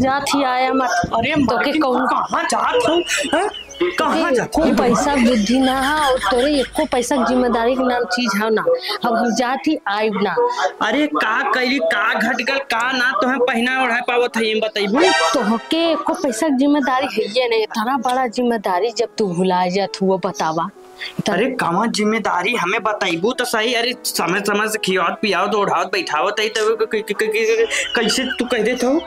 जाती आया मत। अरे तो के कहूँ कहाँ जात हो? कहाँ जात को पैसा बुद्धि ना है और तोरे एको पैसा जिम्मेदारी के नाम चीज है ना। अब हम जाती आयब ना। अरे का कैली का घट गल का ना तुम्हें पहना ओढ़ा पावत है बताइबू तो हके एको पैसा जिम्मेदारी है ये नहीं। इतना बड़ा जिम्मेदारी जब तू भुला जात हुआ बतावा। अरे कमा जिम्मेदारी हमें बताइबू तो सही। अरे समय समय से खियावत पियावत ओढ़ावत बैठावत है तो कैसे तू कह देत हो?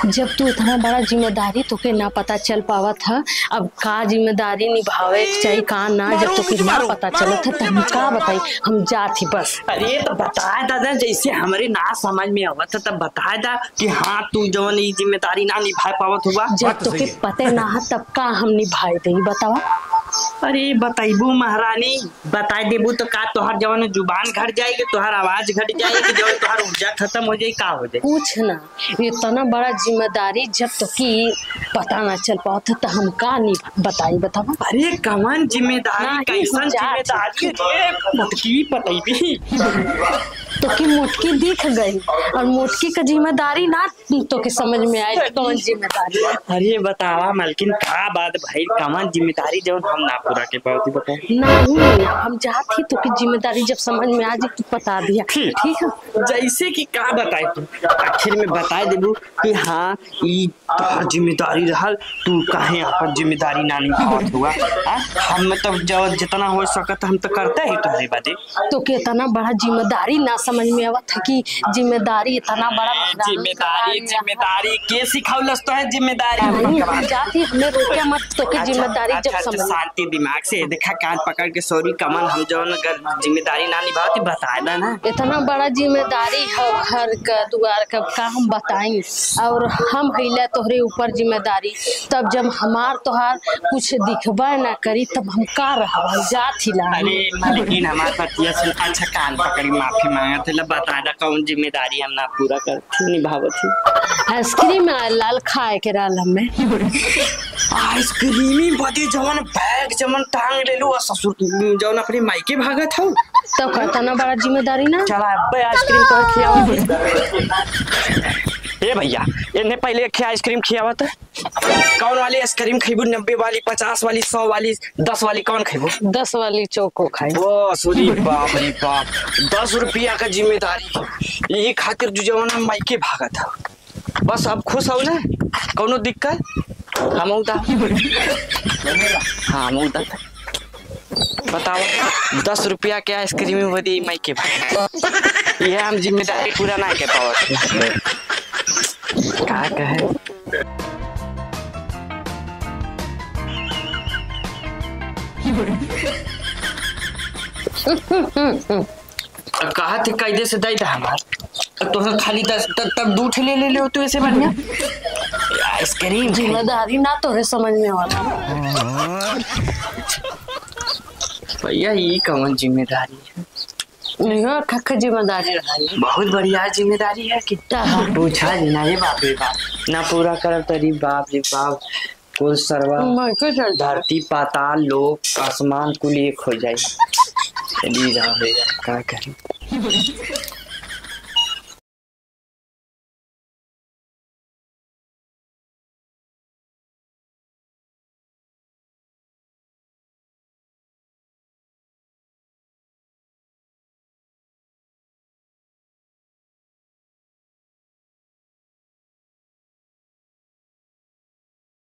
जब तू इतना बड़ा जिम्मेदारी तोके ना पता चल पावत है। अब का जिम्मेदारी निभावे चाहिए का ना जब तोके ना पता चलत है तो हम का बताई। हम जाती बस। अरे तो बताए दादा जैसे हमारे ना समझ में आवत है तब बताए दा कि हाँ तू जवन ये जिम्मेदारी ना निभा पावत हुआ। जब तोके पते ना है तब का हम निभाए दे बतावा। अरे बताइबू महारानी बताए देबू तो का तोहर जवन जुबान घट जाएगी तोहर आवाज घट जाएगी जवन तोहर ऊर्जा खत्म हो जाए का हो जाए। पूछ ना इतना बड़ा जिम्मेदारी जब तो की पता ना चल पाता तो हम का नहीं बताई बतावा। अरे कवन जिम्मेदारी कैसन जिम्मेदारी मोटकी बताइबी तो की मोटकी दिख गई और मोटकी का जिम्मेदारी ना तो के समझ में आए कौन जिम्मेदारी। अरे बतावा मलकिन का बात भाई कवन जिम्मेदारी जवन हम ना पूरा के पावती बता नहीं हम जाती तो की जिम्मेदारी जब समझ में आ जाए तो बता दिया ठीक है। जैसे कि का बताए तू आखिर में बताए देबू कि हाँ ई तोहर जिम्मेदारी रहल तू काहे अपन जिम्मेदारी ना निभावत हुआ। हम तो जब जितना हो सकत हम तो करते ही तोहरे बादे। तो के इतना बड़ा जिम्मेदारी ना समझ में आवत है कि जिम्मेदारी इतना बड़ा जिम्मेदारी के सिखावलस तो है जिम्मेदारी जाती हमें रोके मत तो के जिम्मेदारी जब समझ शांति दिमाग से देखा कान पकड़ के सॉरी कमल हम जो जिम्मेदारी ना निभाती बताए ना ना। इतना बड़ा जिम्मेदारी है घर का द्वार का हम बताएं और हम हैला तोहरे ऊपर जिम्मेदारी तब जब हमार तोहार कुछ दिखबा ना करी तब हम का रहा जात हिला। अरे लेकिन हमार पतिया से अच्छा कान पकड़ी माफी मांगत है बता दा कौन जिम्मेदारी हम ना पूरा करती निभावत थी। आइसक्रीम लाल खाए के राल हमें आइसक्रीमी बदी जवन बैग जवन टांग ले लो ससुर जवन अपने मायके भागत हो तब कहता ना बड़ा जिम्मेदारी ना। चला अब्बे आइसक्रीम तो खियाओ। ए भैया इन्हें पहले क्या आइसक्रीम खियावत है कौन वाली आइसक्रीम खइबू 90 वाली 50 वाली 100 वाली 10 वाली कौन खइबू? 10 वाली चौको खाई। ओ सॉरी बाप रे बाप 10 रुपया का जिम्मेदारी यही खातिर जो जवन मायके भागत है बस अब खुश हो ना कौनो दिक्कत हम उदा हाँ मुदा बताओ 10 रुपया के आइसक्रीम बदी मायके भागत ये हम जिम्मेदारी पूरा ना के पावत का कहे। कहा थे कायदे से दाई था हमार तो खाली 10 तब दूठ ले ले हो तो ऐसे बढ़िया आइसक्रीम जिम्मेदारी ना तोरे समझ में आवता भैया ये कौन जिम्मेदारी है? नहीं खख जिम्मेदारी रही बहुत बढ़िया जिम्मेदारी है कितना पूछा ना ये बाप रे बाप ना पूरा कर तरी बाप रे बाप कुल सर्वा धरती पाताल लोक आसमान कुल एक हो जाए चली जा का करें।